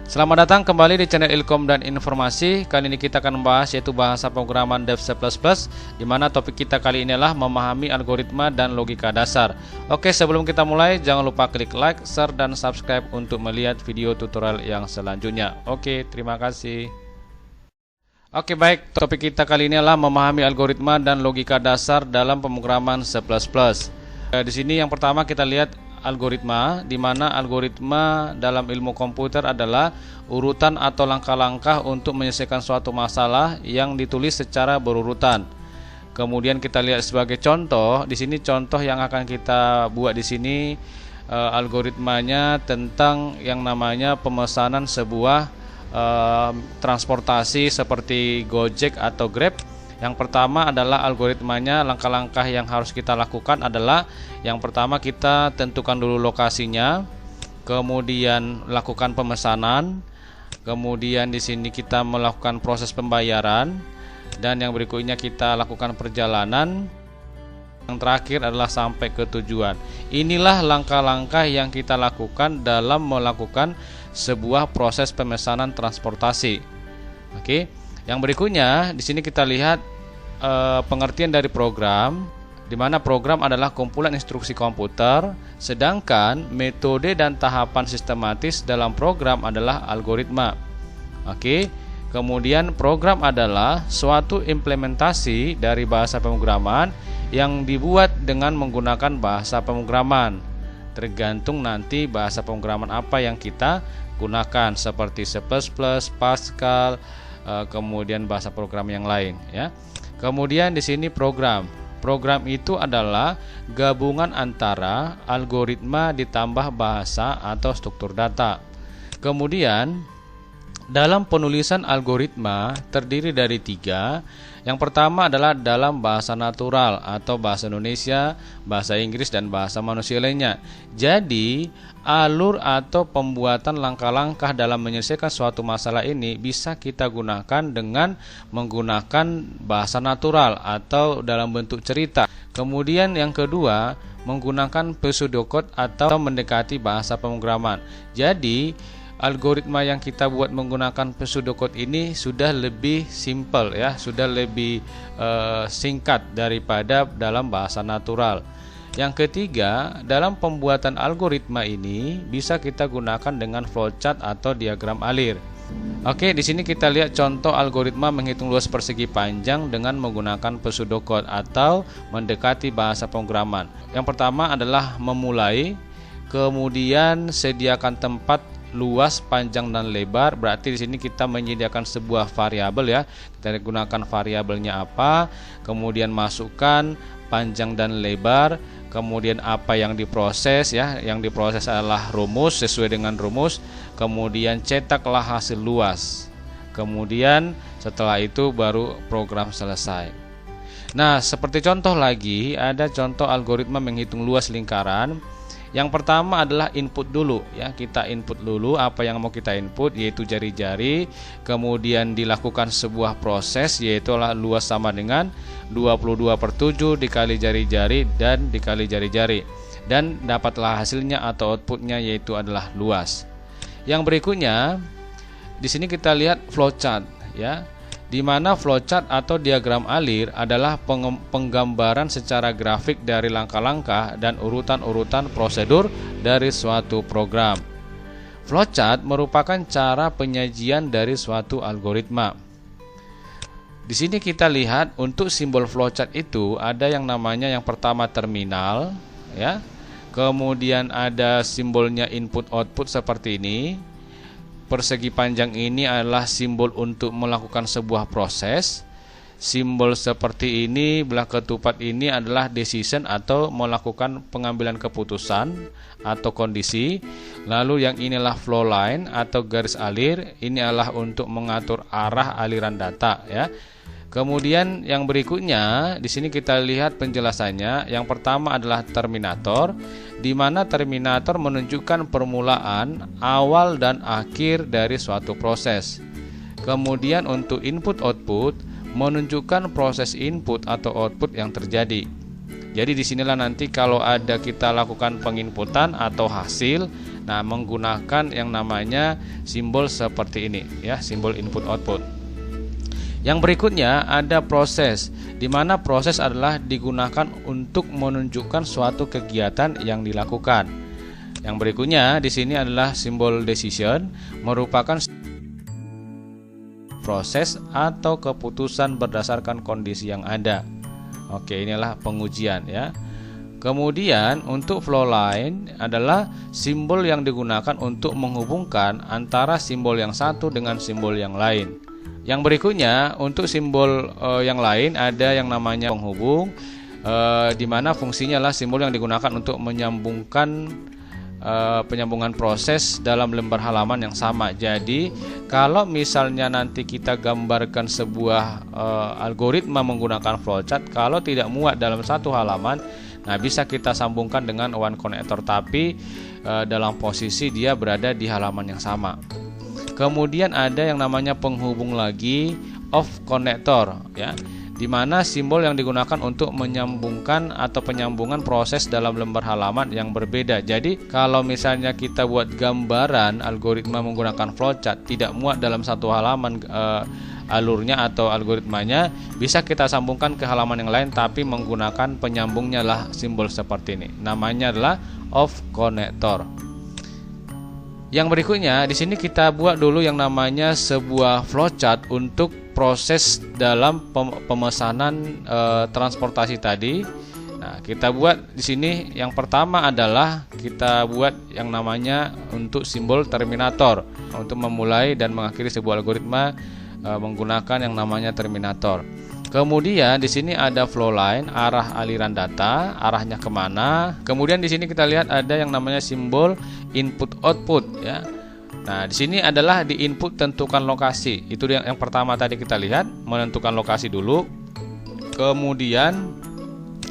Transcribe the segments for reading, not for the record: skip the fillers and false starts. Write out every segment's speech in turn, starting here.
Selamat datang kembali di channel Ilkom dan Informasi. Kali ini kita akan membahas yaitu bahasa pemrograman Dev C++, di mana topik kita kali ini adalah memahami algoritma dan logika dasar. Oke, sebelum kita mulai jangan lupa klik like, share, dan subscribe untuk melihat video tutorial yang selanjutnya. Oke, terima kasih. Oke, baik, topik kita kali ini adalah memahami algoritma dan logika dasar dalam pemrograman C++. Di sini yang pertama kita lihat algoritma, di mana algoritma dalam ilmu komputer adalah urutan atau langkah-langkah untuk menyelesaikan suatu masalah yang ditulis secara berurutan. Kemudian kita lihat sebagai contoh, di sini contoh yang akan kita buat di sini algoritmanya tentang yang namanya pemesanan sebuah transportasi seperti Gojek atau Grab. Yang pertama adalah algoritmanya, langkah-langkah yang harus kita lakukan adalah yang pertama kita tentukan dulu lokasinya, kemudian lakukan pemesanan, kemudian di sini kita melakukan proses pembayaran, dan yang berikutnya kita lakukan perjalanan. Yang terakhir adalah sampai ke tujuan. Inilah langkah-langkah yang kita lakukan dalam melakukan sebuah proses pemesanan transportasi. Oke. Yang berikutnya di sini kita lihat pengertian dari program, di mana program adalah kumpulan instruksi komputer, sedangkan metode dan tahapan sistematis dalam program adalah algoritma. Oke. Kemudian program adalah suatu implementasi dari bahasa pemrograman yang dibuat dengan menggunakan bahasa pemrograman. Tergantung nanti bahasa pemrograman apa yang kita gunakan seperti C++, Pascal, kemudian bahasa program yang lain ya. Kemudian di sini program itu adalah gabungan antara algoritma ditambah bahasa atau struktur data. Kemudian dalam penulisan algoritma terdiri dari 3. Yang pertama adalah dalam bahasa natural atau bahasa Indonesia, bahasa Inggris, dan bahasa manusia lainnya. Jadi alur atau pembuatan langkah-langkah dalam menyelesaikan suatu masalah ini bisa kita gunakan dengan menggunakan bahasa natural atau dalam bentuk cerita. Kemudian yang kedua, menggunakan pseudocode atau mendekati bahasa pemrograman. Jadi algoritma yang kita buat menggunakan pseudocode ini sudah lebih simple ya, sudah lebih singkat daripada dalam bahasa natural. Yang ketiga, dalam pembuatan algoritma ini bisa kita gunakan dengan flowchart atau diagram alir. Oke, di sini kita lihat contoh algoritma menghitung luas persegi panjang dengan menggunakan pseudocode atau mendekati bahasa pemrograman. Yang pertama adalah memulai, kemudian sediakan tempat luas, panjang, dan lebar. Berarti di sini kita menyediakan sebuah variabel ya. Kita gunakan variabelnya apa, kemudian masukkan panjang dan lebar, kemudian apa yang diproses ya. Yang diproses adalah rumus, sesuai dengan rumus, kemudian cetaklah hasil luas. Kemudian setelah itu baru program selesai. Nah, seperti contoh lagi, ada contoh algoritma menghitung luas lingkaran. Yang pertama adalah input dulu ya, kita input dulu apa yang mau kita input, yaitu jari-jari. Kemudian dilakukan sebuah proses, yaitu luas sama dengan 22/7 dikali jari-jari dan dikali jari-jari, dan dapatlah hasilnya atau outputnya, yaitu adalah luas. Yang berikutnya di sini kita lihat flowchart ya, di mana flowchart atau diagram alir adalah penggambaran secara grafik dari langkah-langkah dan urutan-urutan prosedur dari suatu program. Flowchart merupakan cara penyajian dari suatu algoritma. Di sini kita lihat untuk simbol flowchart itu ada yang namanya yang pertama terminal ya. Kemudian ada simbolnya input output seperti ini. Persegi panjang ini adalah simbol untuk melakukan sebuah proses. Simbol seperti ini, belah ketupat ini adalah decision atau melakukan pengambilan keputusan atau kondisi. Lalu yang inilah flow line atau garis alir, ini adalah untuk mengatur arah aliran data ya. Kemudian yang berikutnya di sini kita lihat penjelasannya. Yang pertama adalah terminator, di mana terminator menunjukkan permulaan, awal, dan akhir dari suatu proses. Kemudian untuk input output menunjukkan proses input atau output yang terjadi. Jadi disinilah nanti kalau ada kita lakukan penginputan atau hasil, Nah, menggunakan yang namanya simbol seperti ini ya, simbol input output. Yang berikutnya ada proses, di mana proses adalah digunakan untuk menunjukkan suatu kegiatan yang dilakukan. Yang berikutnya di sini adalah simbol decision, merupakan proses atau keputusan berdasarkan kondisi yang ada. Oke, inilah pengujian ya. Kemudian untuk flow line adalah simbol yang digunakan untuk menghubungkan antara simbol yang satu dengan simbol yang lain. Yang berikutnya untuk simbol yang lain ada yang namanya penghubung, di mana fungsinya adalah simbol yang digunakan untuk menyambungkan penyambungan proses dalam lembar halaman yang sama. Jadi kalau misalnya nanti kita gambarkan sebuah algoritma menggunakan flowchart, kalau tidak muat dalam satu halaman, nah bisa kita sambungkan dengan one connector, tapi dalam posisi dia berada di halaman yang sama. Kemudian ada yang namanya penghubung lagi, off connector ya, di mana simbol yang digunakan untuk menyambungkan atau penyambungan proses dalam lembar halaman yang berbeda. Jadi kalau misalnya kita buat gambaran algoritma menggunakan flowchart tidak muat dalam satu halaman alurnya atau algoritmanya, bisa kita sambungkan ke halaman yang lain tapi menggunakan penyambungnya lah simbol seperti ini. Namanya adalah off connector. Yang berikutnya di sini kita buat dulu yang namanya sebuah flowchart untuk proses dalam pemesanan transportasi tadi. Nah, kita buat di sini yang pertama adalah kita buat yang namanya untuk simbol terminator untuk memulai dan mengakhiri sebuah algoritma menggunakan yang namanya terminator. Kemudian di sini ada flow line, arah aliran data, arahnya kemana. Kemudian di sini kita lihat ada yang namanya simbol input output ya. Nah, di sini adalah di input tentukan lokasi. Itu yang pertama tadi kita lihat, menentukan lokasi dulu. Kemudian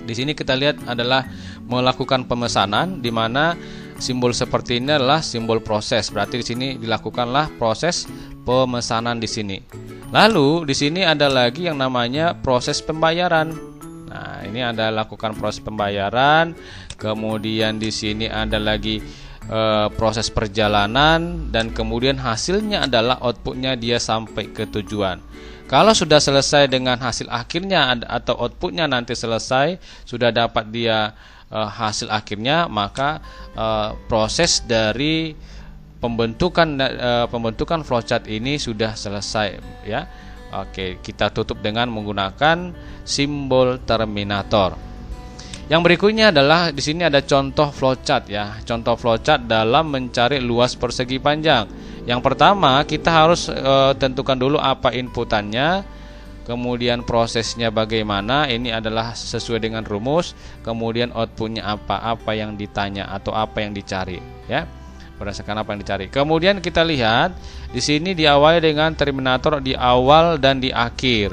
di sini kita lihat adalah melakukan pemesanan, di mana simbol seperti ini adalah simbol proses. Berarti di sini dilakukanlah proses pemesanan di sini. Lalu di sini ada lagi yang namanya proses pembayaran. Nah, ini ada lakukan proses pembayaran. Kemudian di sini ada lagi proses perjalanan, dan kemudian hasilnya adalah outputnya dia sampai ke tujuan. Kalau sudah selesai dengan hasil akhirnya atau outputnya nanti selesai, sudah dapat dia hasil akhirnya, maka proses dari pembentukan flowchart ini sudah selesai ya. Oke, kita tutup dengan menggunakan simbol terminator. Yang berikutnya adalah di sini ada contoh flowchart ya. Contoh flowchart dalam mencari luas persegi panjang. Yang pertama kita harus tentukan dulu apa inputannya, kemudian prosesnya bagaimana. Ini adalah sesuai dengan rumus. Kemudian outputnya apa yang ditanya atau apa yang dicari ya. Berdasarkan apa yang dicari. Kemudian kita lihat di sini diawali dengan terminator di awal dan di akhir.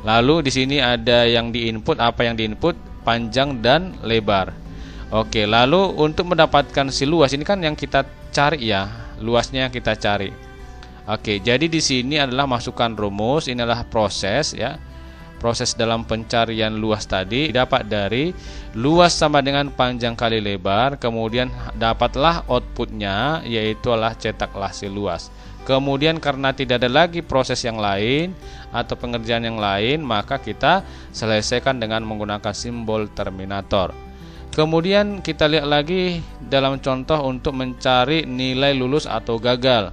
Lalu di sini ada yang diinput, apa yang diinput, panjang dan lebar. Oke, lalu untuk mendapatkan si luas ini kan yang kita cari ya, luasnya yang kita cari. Oke, jadi di sini adalah masukkan rumus, ini adalah proses ya. Proses dalam pencarian luas tadi dapat dari luas sama dengan panjang kali lebar, kemudian dapatlah outputnya, yaitu adalah cetaklah si luas. Kemudian karena tidak ada lagi proses yang lain atau pengerjaan yang lain, maka kita selesaikan dengan menggunakan simbol terminator. Kemudian kita lihat lagi dalam contoh untuk mencari nilai lulus atau gagal.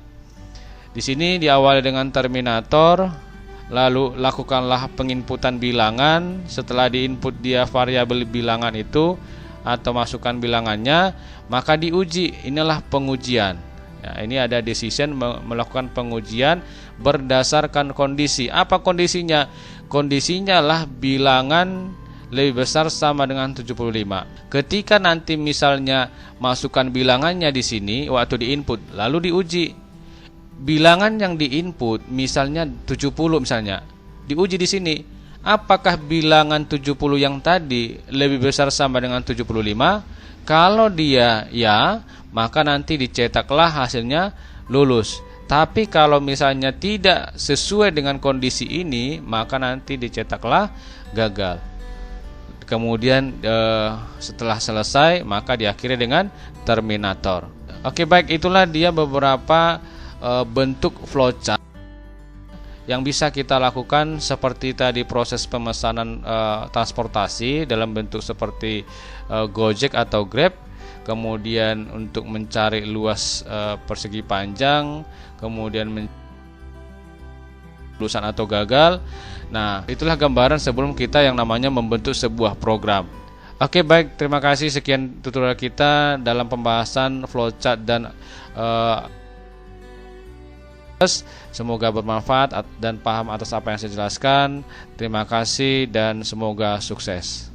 Di sini diawali dengan terminator. Lalu lakukanlah penginputan bilangan. Setelah diinput dia variabel bilangan itu atau masukkan bilangannya, maka diuji. Inilah pengujian ya, ini ada decision, melakukan pengujian berdasarkan kondisi. Apa kondisinya? Kondisinya lah bilangan lebih besar sama dengan 75. Ketika nanti misalnya masukkan bilangannya di sini waktu diinput, lalu diuji. Bilangan yang diinput misalnya 70 misalnya, diuji di sini. Apakah bilangan 70 yang tadi lebih besar sama dengan 75? Kalau dia ya, maka nanti dicetaklah hasilnya lulus. Tapi kalau misalnya tidak sesuai dengan kondisi ini, maka nanti dicetaklah gagal. Kemudian setelah selesai, maka diakhiri dengan terminator. Oke, baik, itulah dia beberapa bentuk flowchart yang bisa kita lakukan, seperti tadi proses pemesanan transportasi dalam bentuk seperti Gojek atau Grab, kemudian untuk mencari luas persegi panjang, kemudian lulusan atau gagal. Nah, itulah gambaran sebelum kita yang namanya membentuk sebuah program. Oke, baik, terima kasih. Sekian tutorial kita dalam pembahasan flowchart dan semoga bermanfaat dan paham atas apa yang saya jelaskan. Terima kasih dan semoga sukses.